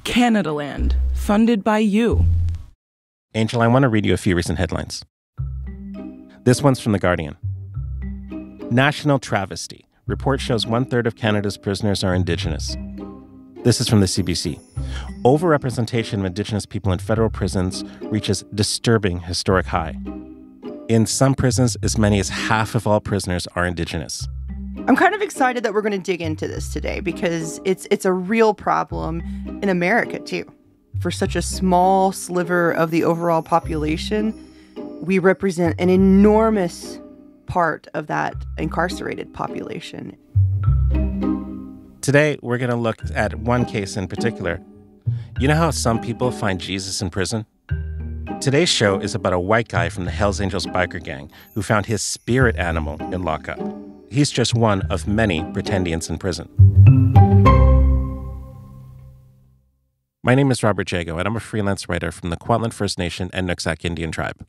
Canadaland, funded by you. Angel, I want to read you a few recent headlines. This one's from The Guardian. National travesty. Report shows 1/3 of Canada's prisoners are Indigenous. This is from the CBC. Overrepresentation of Indigenous people in federal prisons reaches disturbing historic high. In some prisons, as many as half of all prisoners are Indigenous. I'm kind of excited that we're going to dig into this today because it's a real problem in America, too. For such a small sliver of the overall population, we represent an enormous part of that incarcerated population. Today, we're going to look at one case in particular. You know how some people find Jesus in prison? Today's show is about a white guy from the Hells Angels biker gang who found his spirit animal in lockup. He's just one of many pretendians in prison. My name is Robert Jago, and I'm a freelance writer from the Kwantlen First Nation and Nooksack Indian Tribe.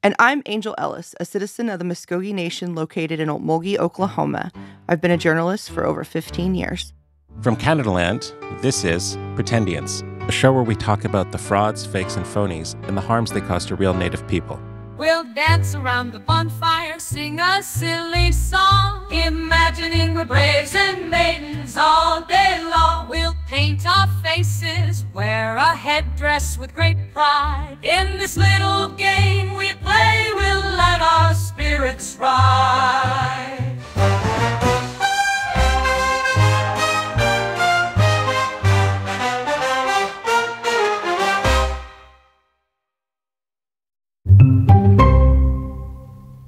And I'm Angel Ellis, a citizen of the Muskogee Nation located in Okmulgee, Oklahoma. I've been a journalist for over 15 years. From Canadaland, this is Pretendians, a show where we talk about the frauds, fakes, and phonies and the harms they cause to real Native people. We'll dance around the bonfire, sing a silly song, imagining we're braves and maidens all day long. We'll paint our faces, wear a headdress with great pride. In this little game we play, we'll let our spirits ride.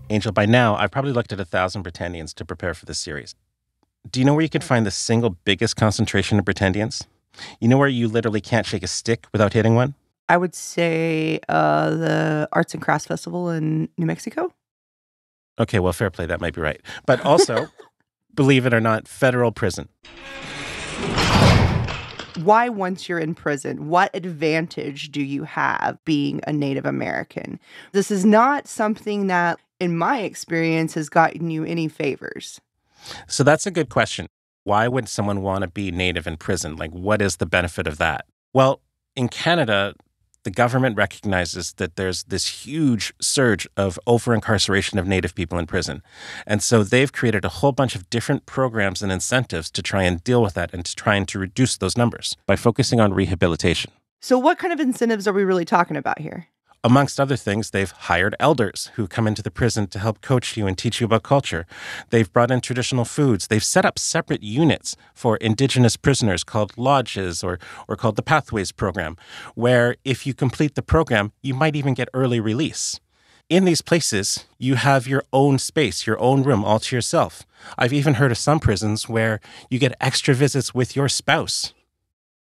Angel, by now, I've probably looked at 1,000 pretendians to prepare for this series. Do you know where you can find the single biggest concentration of pretendians? You know where you literally can't shake a stick without hitting one? I would say the Arts and Crafts Festival in New Mexico. Okay, well, fair play, that might be right. But also, believe it or not, federal prison. Why, once you're in prison, what advantage do you have being a Native American? This is not something that, in my experience, has gotten you any favors. So that's a good question. Why would someone want to be Native in prison? Like, what is the benefit of that? Well, in Canada, the government recognizes that there's this huge surge of over-incarceration of Native people in prison. And so they've created a whole bunch of different programs and incentives to try and deal with that and to try and to reduce those numbers by focusing on rehabilitation. So what kind of incentives are we really talking about here? Amongst other things, they've hired elders who come into the prison to help coach you and teach you about culture. They've brought in traditional foods. They've set up separate units for Indigenous prisoners called lodges or called the Pathways Program, where if you complete the program, you might even get early release. In these places, you have your own space, your own room all to yourself. I've even heard of some prisons where you get extra visits with your spouse.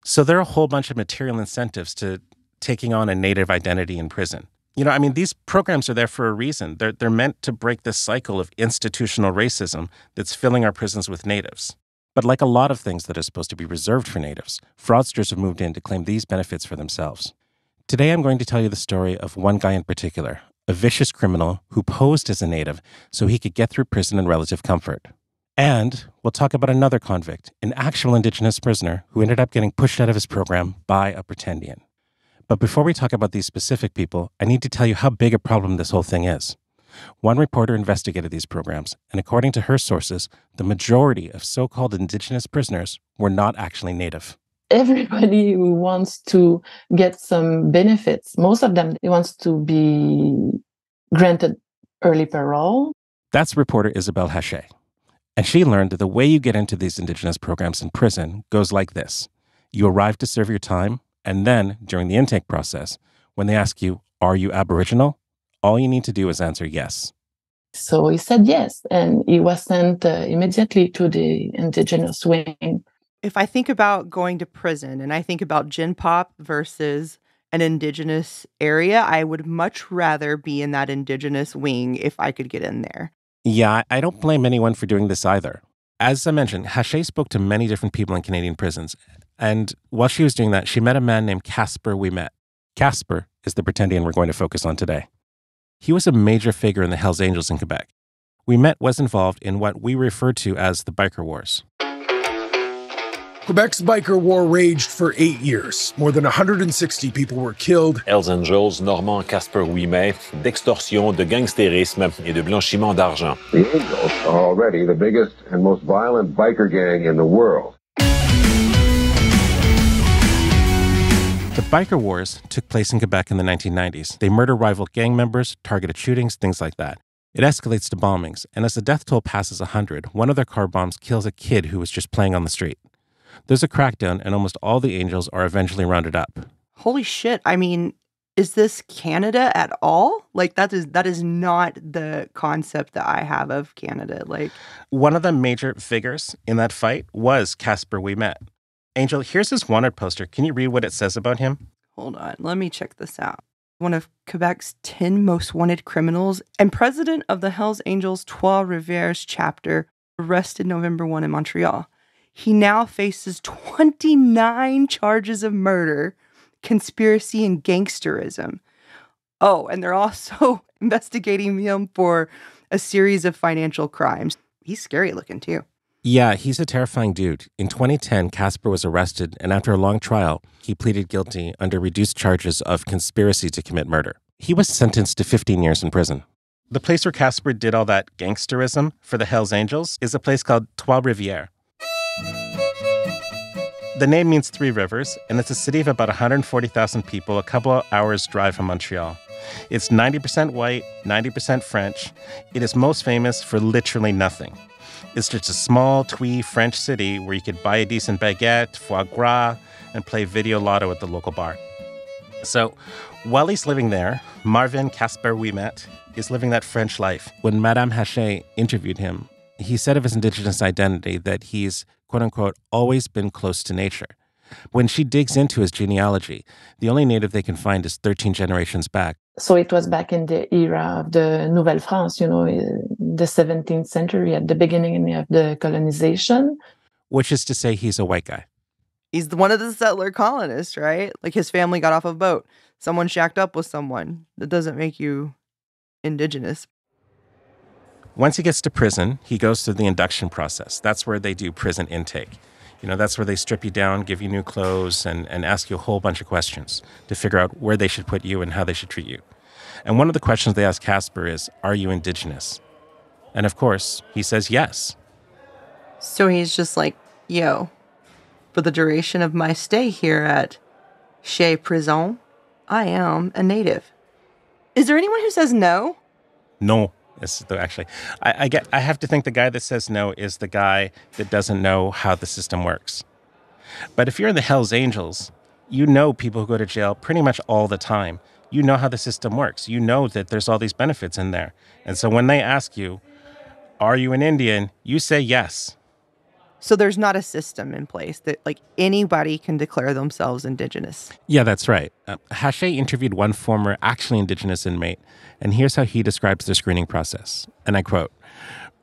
So there are a whole bunch of material incentives to taking on a Native identity in prison. You know, I mean, these programs are there for a reason. They're meant to break this cycle of institutional racism that's filling our prisons with Natives. But like a lot of things that are supposed to be reserved for Natives, fraudsters have moved in to claim these benefits for themselves. Today, I'm going to tell you the story of one guy in particular, a vicious criminal who posed as a Native so he could get through prison in relative comfort. And we'll talk about another convict, an actual Indigenous prisoner who ended up getting pushed out of his program by a pretendian. But before we talk about these specific people, I need to tell you how big a problem this whole thing is. One reporter investigated these programs, and according to her sources, the majority of so-called Indigenous prisoners were not actually Native. Everybody who wants to get some benefits, most of them wants to be granted early parole. That's reporter Isabelle Haché. And she learned that the way you get into these Indigenous programs in prison goes like this. You arrive to serve your time, and then, during the intake process, when they ask you, are you Aboriginal? All you need to do is answer yes. So he said yes, and he was sent immediately to the Indigenous wing. If I think about going to prison and I think about Gen Pop versus an Indigenous area, I would much rather be in that Indigenous wing if I could get in there. Yeah, I don't blame anyone for doing this either. As I mentioned, Haché spoke to many different people in Canadian prisons. And while she was doing that, she met a man named Casper Ouimet. Casper is the pretendian we're going to focus on today. He was a major figure in the Hells Angels in Quebec. Ouimet was involved in what we refer to as the Biker Wars. Quebec's biker war raged for 8 years. More than 160 people were killed. Hells Angels, Normand Casper Ouimet, d'extorsion, de gangstérisme et de blanchiment d'argent. The Angels are already the biggest and most violent biker gang in the world. The biker wars took place in Quebec in the 1990s. They murder rival gang members, targeted shootings, things like that. It escalates to bombings, and as the death toll passes 100, one of their car bombs kills a kid who was just playing on the street. There's a crackdown, and almost all the Angels are eventually rounded up. Holy shit. I mean, is this Canada at all? Like, that is not the concept that I have of Canada. Like, one of the major figures in that fight was Casper Ouimet. Angel, here's his wanted poster. Can you read what it says about him? hold on, let me check this out. One of Quebec's 10 most wanted criminals and president of the Hells Angels Trois-Rivières chapter, arrested November 1 in Montreal. He now faces 29 charges of murder, conspiracy, and gangsterism. Oh, and they're also investigating him for a series of financial crimes. He's scary looking, too. Yeah, he's a terrifying dude. In 2010, Casper was arrested, and after a long trial, he pleaded guilty under reduced charges of conspiracy to commit murder. He was sentenced to 15 years in prison. The place where Casper did all that gangsterism for the Hells Angels is a place called Trois-Rivières. The name means Three Rivers, and it's a city of about 140,000 people, a couple of hours' drive from Montreal. It's 90% white, 90% French. It is most famous for literally nothing. It's just a small, twee French city where you could buy a decent baguette, foie gras, and play video lotto at the local bar. So, while he's living there, Marvin Casper Ouimet is living that French life. When Madame Haché interviewed him, he said of his indigenous identity that he's, quote-unquote, always been close to nature. When she digs into his genealogy, the only native they can find is 13 generations back. So it was back in the era of the Nouvelle France, the 17th century, at the beginning of the colonization. Which is to say he's a white guy. He's one of the settler colonists, right? Like his family got off a boat. Someone shacked up with someone. That doesn't make you indigenous. Once he gets to prison, he goes through the induction process. That's where they do prison intake. That's where they strip you down, give you new clothes, and ask you a whole bunch of questions to figure out where they should put you and how they should treat you. And one of the questions they ask Casper is, are you indigenous? And of course, he says yes. So he's just like, yo, for the duration of my stay here at Chez Prison, I am a native. Is there anyone who says no? No. Actually, I have to think the guy that says no is the guy that doesn't know how the system works. But if you're in the Hells Angels, you know people who go to jail pretty much all the time. You know how the system works. You know that there's all these benefits in there. And so when they ask you, are you an Indian? You say yes. So there's not a system in place that like anybody can declare themselves indigenous. Yeah, that's right. Haché interviewed one former actually indigenous inmate, and here's how he describes the screening process. And I quote,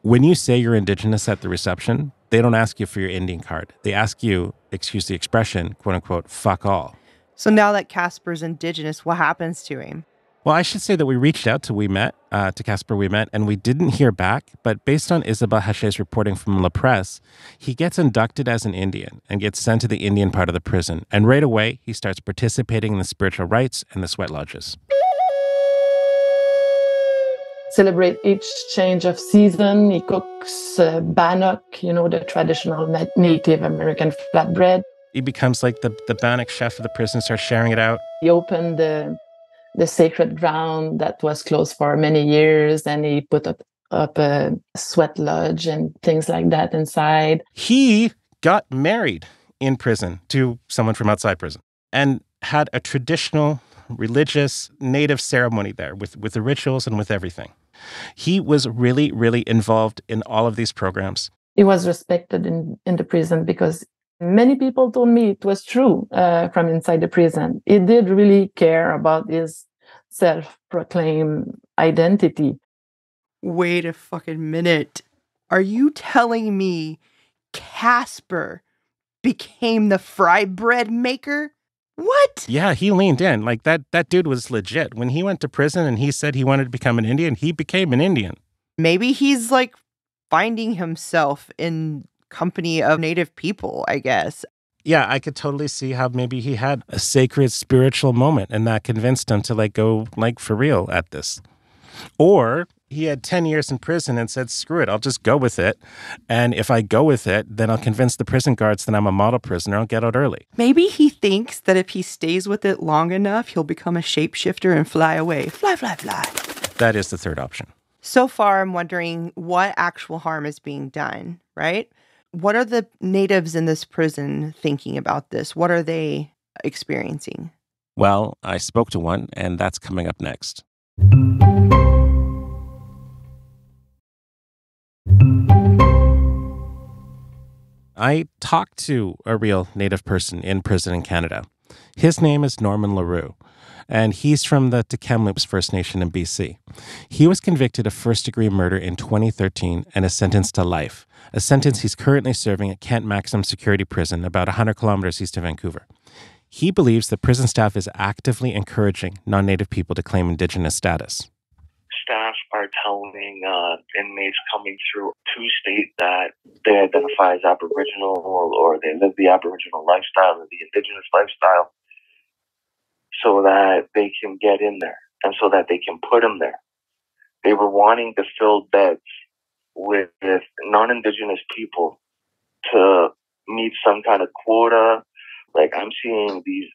when you say you're indigenous at the reception, they don't ask you for your Indian card. They ask you, excuse the expression, quote unquote, fuck all. So now that Casper's indigenous, what happens to him? Well, I should say that we reached out to Casper Ouimet, and we didn't hear back. But based on Isabelle Haché's reporting from La Presse, he gets inducted as an Indian and gets sent to the Indian part of the prison. And right away, he starts participating in the spiritual rites and the sweat lodges. Celebrate each change of season. He cooks bannock, the traditional Native American flatbread. He becomes like the bannock chef of the prison, starts sharing it out. He opened the sacred ground that was closed for many years, and he put up a sweat lodge and things like that inside. He got married in prison to someone from outside prison and had a traditional religious native ceremony there with the rituals and with everything. He was really, really involved in all of these programs. He was respected in the prison because many people told me it was true from inside the prison. He did really care about his self-proclaimed identity. Wait a fucking minute. Are you telling me Casper became the fry bread maker? What? Yeah, he leaned in. Like that dude was legit. When he went to prison and he said he wanted to become an Indian, he became an Indian. Maybe he's like finding himself in company of Native people, I guess. Yeah, I could totally see how maybe he had a sacred spiritual moment and that convinced him to go for real at this. Or he had 10 years in prison and said, screw it, I'll just go with it. And if I go with it, then I'll convince the prison guards that I'm a model prisoner. I'll get out early. Maybe he thinks that if he stays with it long enough, he'll become a shapeshifter and fly away. Fly, fly, fly. That is the third option. So far, I'm wondering what actual harm is being done, right? What are the natives in this prison thinking about this? What are they experiencing? Well, I spoke to one, and that's coming up next. I talked to a real Native person in prison in Canada. His name is Norman LaRue, and he's from the Tk'emlúps First Nation in BC. He was convicted of first-degree murder in 2013 and is sentenced to life, a sentence he's currently serving at Kent Maximum Security Prison, about 100 kilometers east of Vancouver. He believes the prison staff is actively encouraging non-Native people to claim Indigenous status. Staff are telling inmates coming through to state that they identify as Aboriginal or they live the Aboriginal lifestyle or the Indigenous lifestyle so that they can get in there and so that they can put them there. They were wanting to fill beds with non-Indigenous people to meet some kind of quota. Like, I'm seeing these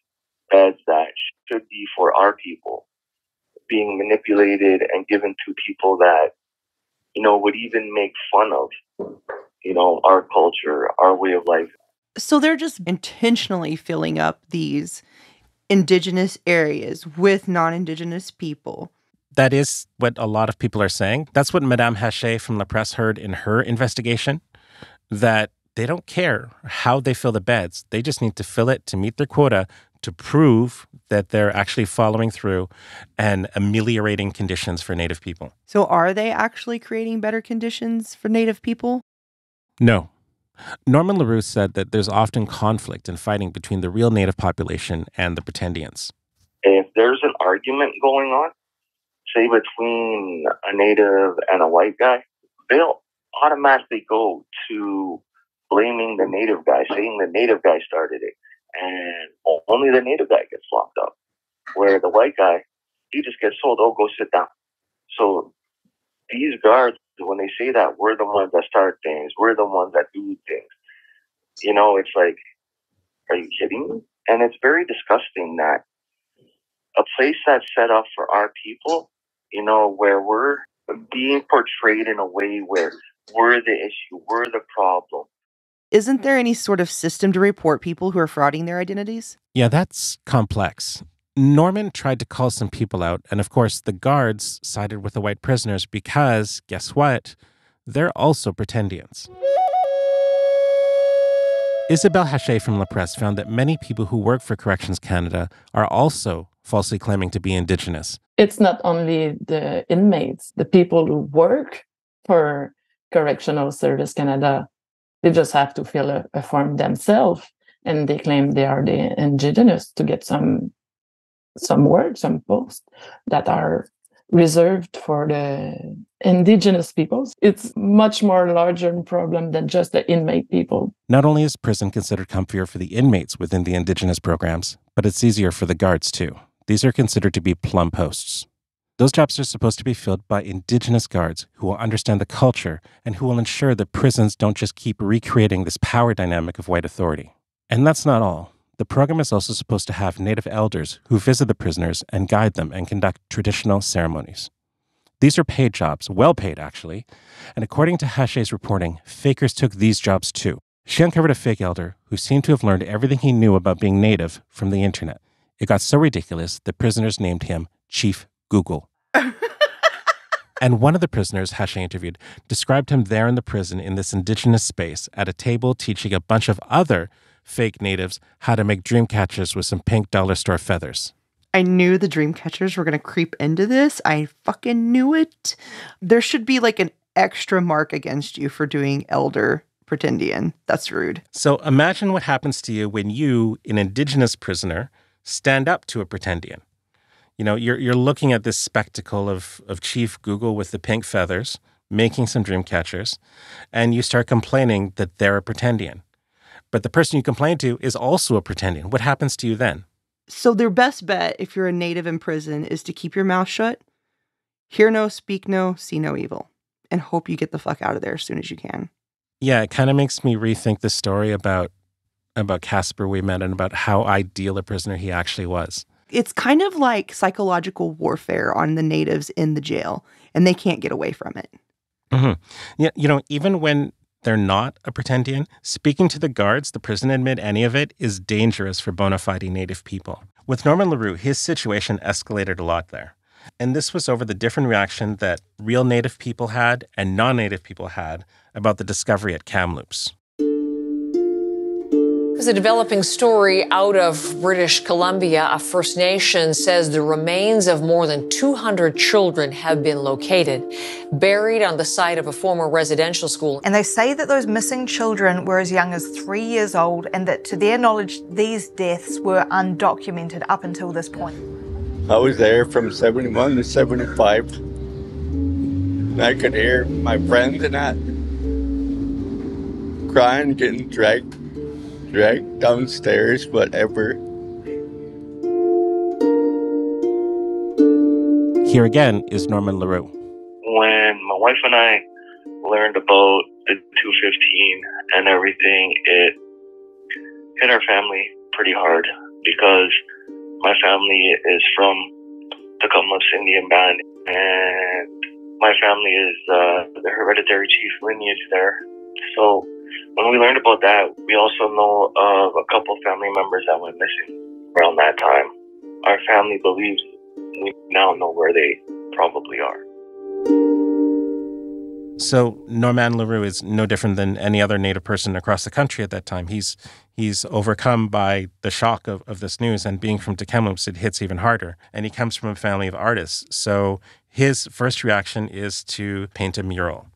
beds that should be for our people being manipulated and given to people that, would even make fun of, our culture, our way of life. So they're just intentionally filling up these Indigenous areas with non-Indigenous people. That is what a lot of people are saying. That's what Madame Haché from La Presse heard in her investigation, that they don't care how they fill the beds. They just need to fill it to meet their quota to prove that they're actually following through and ameliorating conditions for Native people. So are they actually creating better conditions for Native people? No. Norman LaRue said that there's often conflict and fighting between the real Native population and the pretendians. If there's an argument going on, say between a Native and a white guy, they'll automatically go to blaming the Native guy, saying the Native guy started it. And only the Native guy gets locked up. Where the white guy, he just gets told, oh, go sit down. So these guards, when they say that we're the ones that start things, we're the ones that do things, it's like, are you kidding me? And it's very disgusting that a place that's set up for our people, where we're being portrayed in a way where we're the issue, we're the problem. Isn't there any sort of system to report people who are frauding their identities? Yeah, that's complex. Norman tried to call some people out, and of course, the guards sided with the white prisoners because, guess what? They're also pretendians. Isabelle Haché from La Presse found that many people who work for Corrections Canada are also falsely claiming to be Indigenous. It's not only the inmates, the people who work for Correctional Service Canada. They just have to fill a form themselves, and they claim they are the Indigenous to get some work, some posts that are reserved for the Indigenous peoples. It's much more larger problem than just the inmate people. Not only is prison considered comfier for the inmates within the Indigenous programs, but it's easier for the guards too. These are considered to be plum posts. Those jobs are supposed to be filled by Indigenous guards who will understand the culture and who will ensure that prisons don't just keep recreating this power dynamic of white authority. And that's not all. The program is also supposed to have Native elders who visit the prisoners and guide them and conduct traditional ceremonies. These are paid jobs, well paid actually, and according to Haché's reporting, fakers took these jobs too. She uncovered a fake elder who seemed to have learned everything he knew about being Native from the internet. It got so ridiculous that prisoners named him Chief Google. And one of the prisoners Haché interviewed described him there in the prison in this Indigenous space at a table teaching a bunch of other fake Natives how to make dream catchers with some pink dollar store feathers. I knew the dream catchers were going to creep into this. I fucking knew it. There should be like an extra mark against you for doing elder pretendian. That's rude. So imagine what happens to you when you, an Indigenous prisoner, stand up to a pretendian. You're looking at this spectacle of Chief Google with the pink feathers, making some dream catchers, and you start complaining that they're a pretendian. but the person you complain to is also a pretendian. What happens to you then? So their best bet, if you're a native in prison, is to keep your mouth shut, hear no, speak no, see no evil, and hope you get the fuck out of there as soon as you can. Yeah, it kind of makes me rethink the story about Casper Ouimet and about how ideal a prisoner he actually was. It's kind of like psychological warfare on the natives in the jail, and they can't get away from it. Mm-hmm. Yeah, even when they're not a pretendian, speaking to the guards, the prison admit any of it is dangerous for bona fide native people. With Norman LaRue, his situation escalated a lot there. And this was over the different reaction that real native people had and non-native people had about the discovery at Kamloops. There's a developing story out of British Columbia. A First Nation says the remains of more than 200 children have been located, buried on the site of a former residential school. And they say that those missing children were as young as 3 years old and that to their knowledge, these deaths were undocumented up until this point. I was there from 71 to 75. I could hear my friends and that crying, getting dragged downstairs, whatever. Here again is Norman LaRue. When my wife and I learned about the 215 and everything, it hit our family pretty hard because my family is from the Kamloops Indian Band, and my family is the hereditary chief lineage there. So when we learned about that, we also know of a couple family members that went missing around that time. Our family believes we now know where they probably are. So Norman LaRue is no different than any other Native person across the country at that time. He's overcome by the shock of this news, and being from Kamloops, it hits even harder. And he comes from a family of artists. So his first reaction is to paint a mural.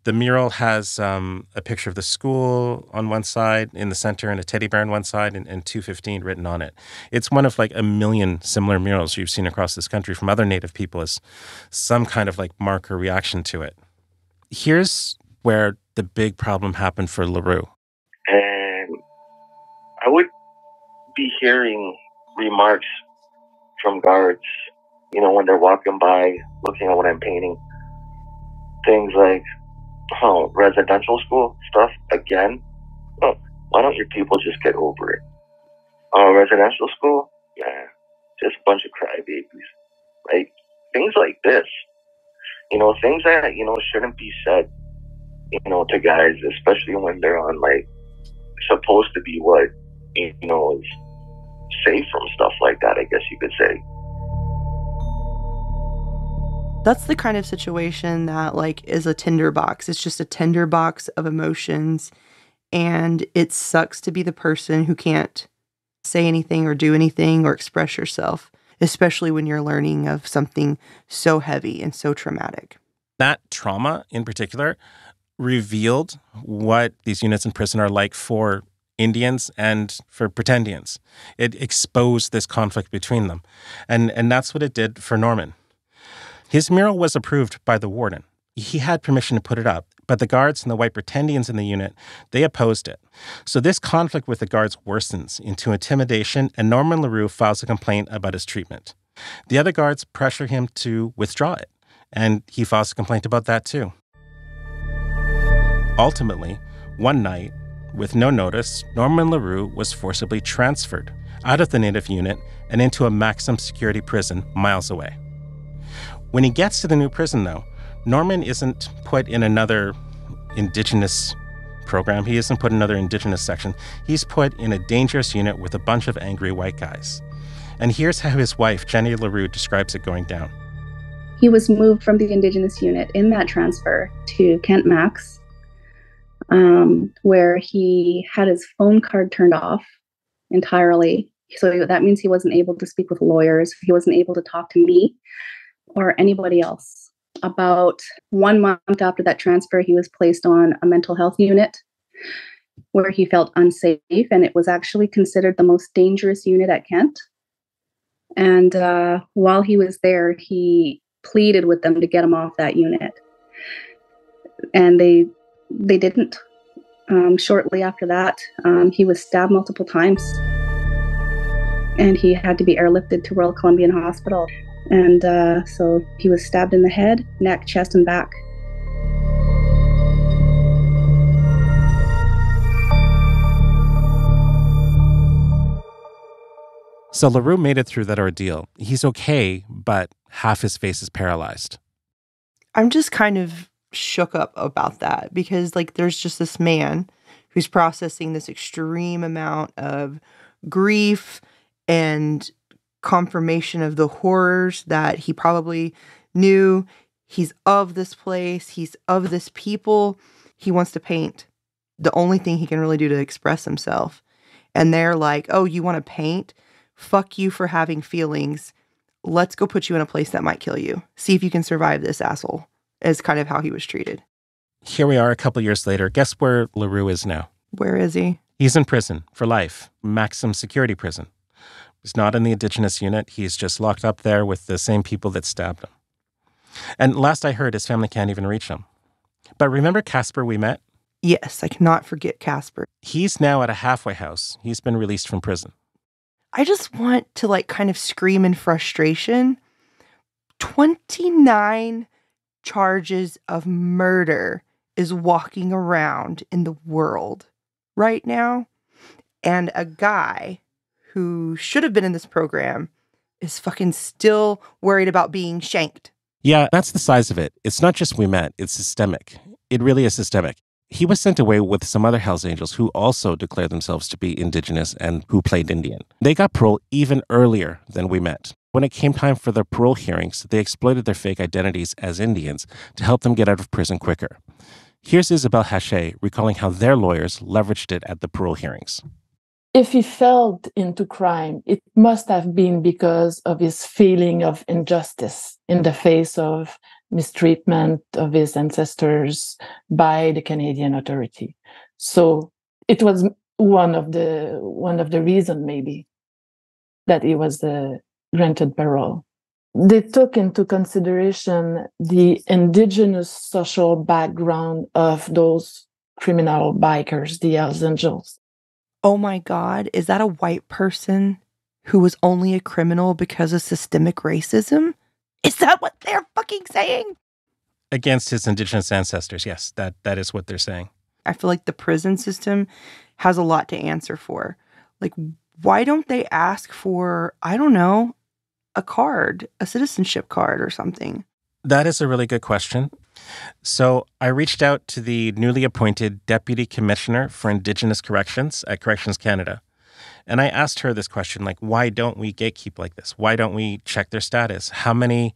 The mural has a picture of the school on one side in the center and a teddy bear on one side and 215 written on it. It's one of like a million similar murals you've seen across this country from other Native people as some kind of like marker reaction to it. Here's where the big problem happened for LaRue. And I would be hearing remarks from guards, when they're walking by, looking at what I'm painting. Things like, oh, residential school stuff again? Oh, why don't your people just get over it? Oh, residential school? Yeah, just a bunch of crybabies. Like, things like this. Things that, shouldn't be said, to guys, especially when they're on, supposed to be what, is safe from stuff like that, I guess you could say. That's the kind of situation that, is a tinderbox. It's just a tinderbox of emotions, and it sucks to be the person who can't say anything or do anything or express yourself, especially when you're learning of something so heavy and so traumatic. That trauma, in particular, revealed what these units in prison are like for Indians and for pretendians. It exposed this conflict between them. And that's what it did for Norman. His mural was approved by the warden. He had permission to put it up, but the guards and the white pretendians in the unit, they opposed it. So this conflict with the guards worsens into intimidation, and Norman LaRue files a complaint about his treatment. The other guards pressure him to withdraw it, and he files a complaint about that too. Ultimately, one night, with no notice, Norman LaRue was forcibly transferred out of the Native unit and into a maximum security prison miles away. When he gets to the new prison, though, Norman isn't put in another Indigenous program. He isn't put in another Indigenous section. He's put in a dangerous unit with a bunch of angry white guys. And here's how his wife, Jenny LaRue, describes it going down. He was moved from the Indigenous unit in that transfer to Kent Max, where he had his phone card turned off entirely. So that means he wasn't able to speak with lawyers. He wasn't able to talk to me or anybody else. About 1 month after that transfer, he was placed on a mental health unit where he felt unsafe, and it was actually considered the most dangerous unit at Kent. And while he was there, he pleaded with them to get him off that unit. And they didn't. Shortly after that, he was stabbed multiple times, and he had to be airlifted to Royal Columbian Hospital. And so he was stabbed in the head, neck, chest, and back. So LaRue made it through that ordeal. He's okay, but half his face is paralyzed. I'm just kind of shook up about that because, like, there's just this man who's processing this extreme amount of grief and confirmation of the horrors that he probably knew. He's of this place. He's of this people. He wants to paint. The only thing he can really do to express himself. And they're like, oh, you want to paint? Fuck you for having feelings. Let's go put you in a place that might kill you. See if you can survive this, asshole. Is kind of how he was treated. Here we are a couple years later. Guess where LaRue is now? Where is he? He's in prison for life. Maximum security prison. He's not in the Indigenous unit. He's just locked up there with the same people that stabbed him. And last I heard, his family can't even reach him. But remember Casper we met? Yes, I cannot forget Casper. He's now at a halfway house. He's been released from prison. I just want to, like, kind of scream in frustration. 29 charges of murder is walking around in the world right now. And a guy who should have been in this program is fucking still worried about being shanked. Yeah, that's the size of it. It's not just we met. It's systemic. It really is systemic. He was sent away with some other Hells Angels who also declared themselves to be Indigenous and who played Indian. They got parole even earlier than we met. When it came time for their parole hearings, they exploited their fake identities as Indians to help them get out of prison quicker. Here's Isabel Haché recalling how their lawyers leveraged it at the parole hearings. If he fell into crime, it must have been because of his feeling of injustice in the face of mistreatment of his ancestors by the Canadian authority. So it was one of the reasons maybe that he was granted parole. They took into consideration the Indigenous social background of those criminal bikers, the Hells Angels. Oh my God, is that a white person who was only a criminal because of systemic racism? Is that what they're fucking saying? Against his Indigenous ancestors, yes, that is what they're saying. I feel like the prison system has a lot to answer for. Like, why don't they ask for, I don't know, a card, a citizenship card or something? That is a really good question. So I reached out to the newly appointed Deputy Commissioner for Indigenous Corrections at Corrections Canada. And I asked her this question, like, why don't we gatekeep like this? Why don't we check their status? How many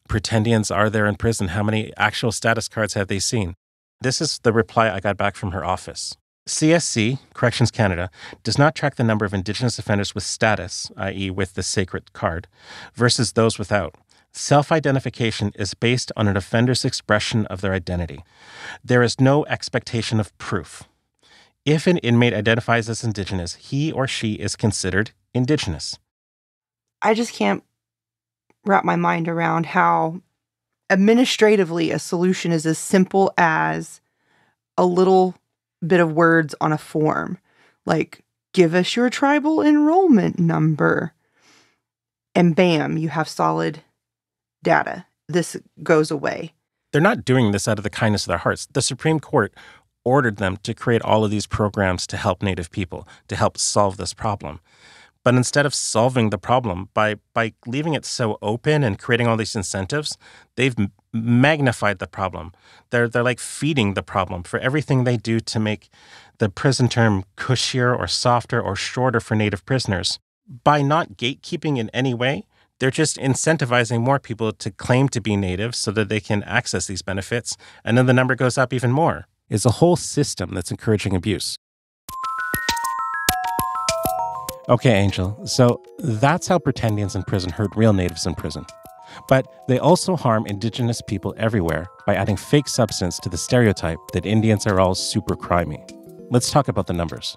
pretendians are there in prison? How many actual status cards have they seen? This is the reply I got back from her office. CSC, Corrections Canada, does not track the number of Indigenous offenders with status, i.e. with the sacred card, versus those without. Self-identification is based on an offender's expression of their identity. There is no expectation of proof. If an inmate identifies as Indigenous, he or she is considered Indigenous. I just can't wrap my mind around how administratively a solution is as simple as a little bit of words on a form. Like, give us your tribal enrollment number. And bam, you have solid data. This goes away. They're not doing this out of the kindness of their hearts. The Supreme Court ordered them to create all of these programs to help Native people, to help solve this problem. But instead of solving the problem by leaving it so open and creating all these incentives, they've magnified the problem. They're like feeding the problem for everything they do to make the prison term cushier or softer or shorter for Native prisoners. By not gatekeeping in any way, they're just incentivizing more people to claim to be Native so that they can access these benefits, and then the number goes up even more. It's a whole system that's encouraging abuse. Okay, Angel, so that's how pretendians in prison hurt real Natives in prison. But they also harm Indigenous people everywhere by adding fake substance to the stereotype that Indians are all super crimey. Let's talk about the numbers.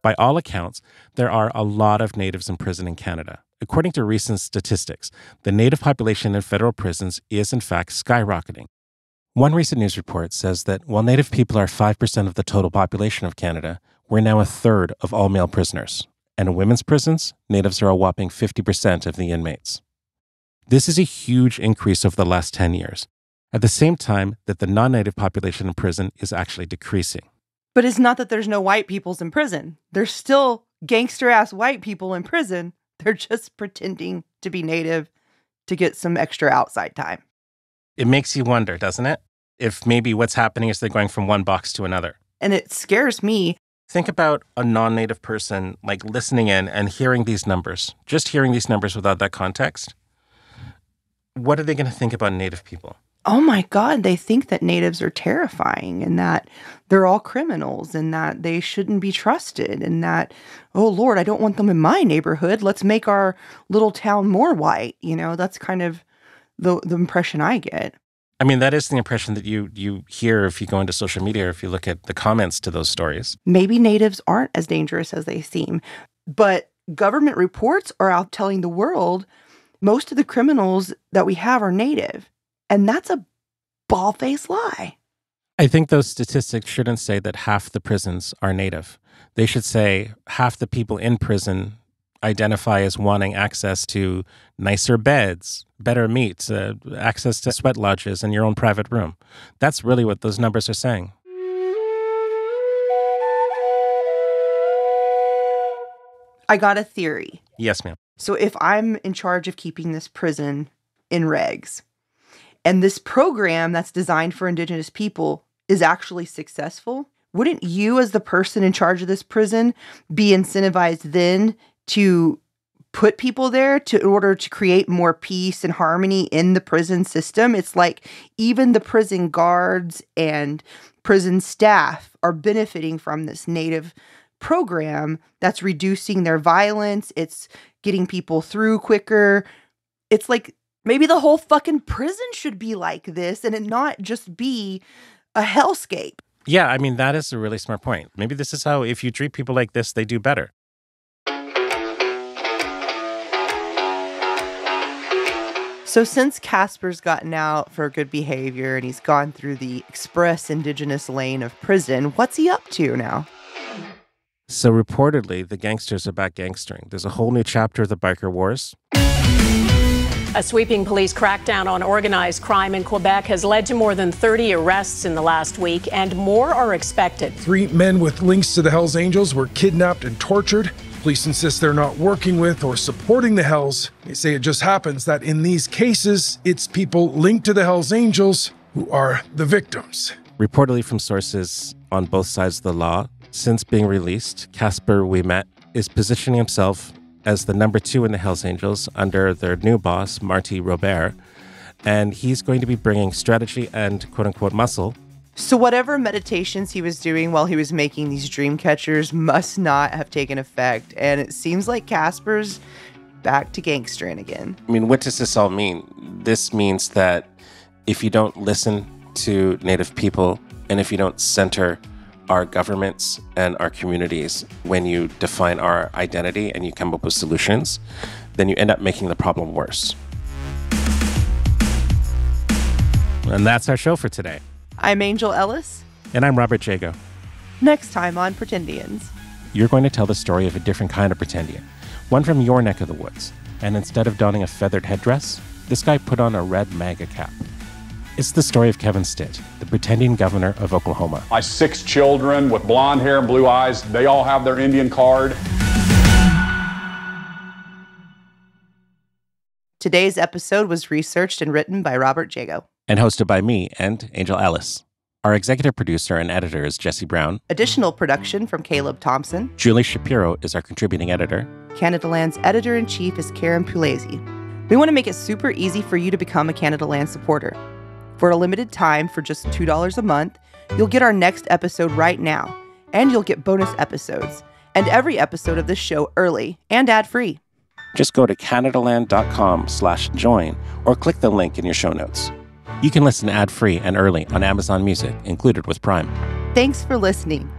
By all accounts, there are a lot of Natives in prison in Canada. According to recent statistics, the Native population in federal prisons is in fact skyrocketing. One recent news report says that while Native people are 5% of the total population of Canada, we're now a third of all male prisoners. And in women's prisons, Natives are a whopping 50% of the inmates. This is a huge increase over the last 10 years, at the same time that the non-Native population in prison is actually decreasing. But it's not that there's no white peoples in prison. There's still gangster-ass white people in prison. They're just pretending to be Native to get some extra outside time. It makes you wonder, doesn't it? If maybe what's happening is they're going from one box to another. And it scares me. Think about a non-Native person like listening in and hearing these numbers, just hearing these numbers without that context. What are they going to think about Native people? Oh my God, they think that Natives are terrifying and that they're all criminals and that they shouldn't be trusted and that, oh Lord, I don't want them in my neighborhood. Let's make our little town more white. You know, that's kind of the impression I get. I mean, that is the impression that you hear if you go into social media or if you look at the comments to those stories. Maybe Natives aren't as dangerous as they seem, but government reports are out telling the world most of the criminals that we have are Native. And that's a bald-faced lie. I think those statistics shouldn't say that half the prisons are Native. They should say half the people in prison identify as wanting access to nicer beds, better meat, access to sweat lodges and your own private room. That's really what those numbers are saying. I got a theory. Yes, ma'am. So if I'm in charge of keeping this prison in regs, and this program that's designed for Indigenous people is actually successful, wouldn't you, as the person in charge of this prison, be incentivized then to put people there in order to create more peace and harmony in the prison system? It's like even the prison guards and prison staff are benefiting from this Native program that's reducing their violence. It's getting people through quicker. It's like maybe the whole fucking prison should be like this and it not just be a hellscape. Yeah, I mean, that is a really smart point. Maybe this is how, if you treat people like this, they do better. So since Casper's gotten out for good behavior and he's gone through the express Indigenous lane of prison, what's he up to now? So reportedly, the gangsters are back gangstering. There's a whole new chapter of the biker wars. A sweeping police crackdown on organized crime in Quebec has led to more than 30 arrests in the last week, and more are expected. 3 men with links to the Hells Angels were kidnapped and tortured. Police insist they're not working with or supporting the Hells. They say it just happens that in these cases, it's people linked to the Hells Angels who are the victims. Reportedly from sources on both sides of the law, since being released, Casper Ouimet is positioning himself as the number 2 in the Hells Angels under their new boss, Marty Robert, and he's going to be bringing strategy and quote-unquote muscle. So whatever meditations he was doing while he was making these dream catchers must not have taken effect, and it seems like Casper's back to gangstering again. I mean, what does this all mean? This means that if you don't listen to Native people and if you don't center our governments and our communities when you define our identity and you come up with solutions, then you end up making the problem worse. And that's our show for today. I'm Angel Ellis. And I'm Robert Jago. Next time on Pretendians. You're going to tell the story of a different kind of pretendian, one from your neck of the woods. And instead of donning a feathered headdress, this guy put on a red MAGA cap. It's the story of Kevin Stitt, the pretending governor of Oklahoma. My 6 children with blonde hair and blue eyes, they all have their Indian card. Today's episode was researched and written by Robert Jago. And hosted by me and Angel Ellis. Our executive producer and editor is Jesse Brown. Additional production from Caleb Thompson. Julie Shapiro is our contributing editor. Canada Land's editor-in-chief is Karen Pulesi. We want to make it super easy for you to become a Canada Land supporter. For a limited time, for just $2 a month, you'll get our next episode right now, and you'll get bonus episodes, and every episode of this show early and ad-free. Just go to CanadaLand.com/join or click the link in your show notes. You can listen ad-free and early on Amazon Music, included with Prime. Thanks for listening.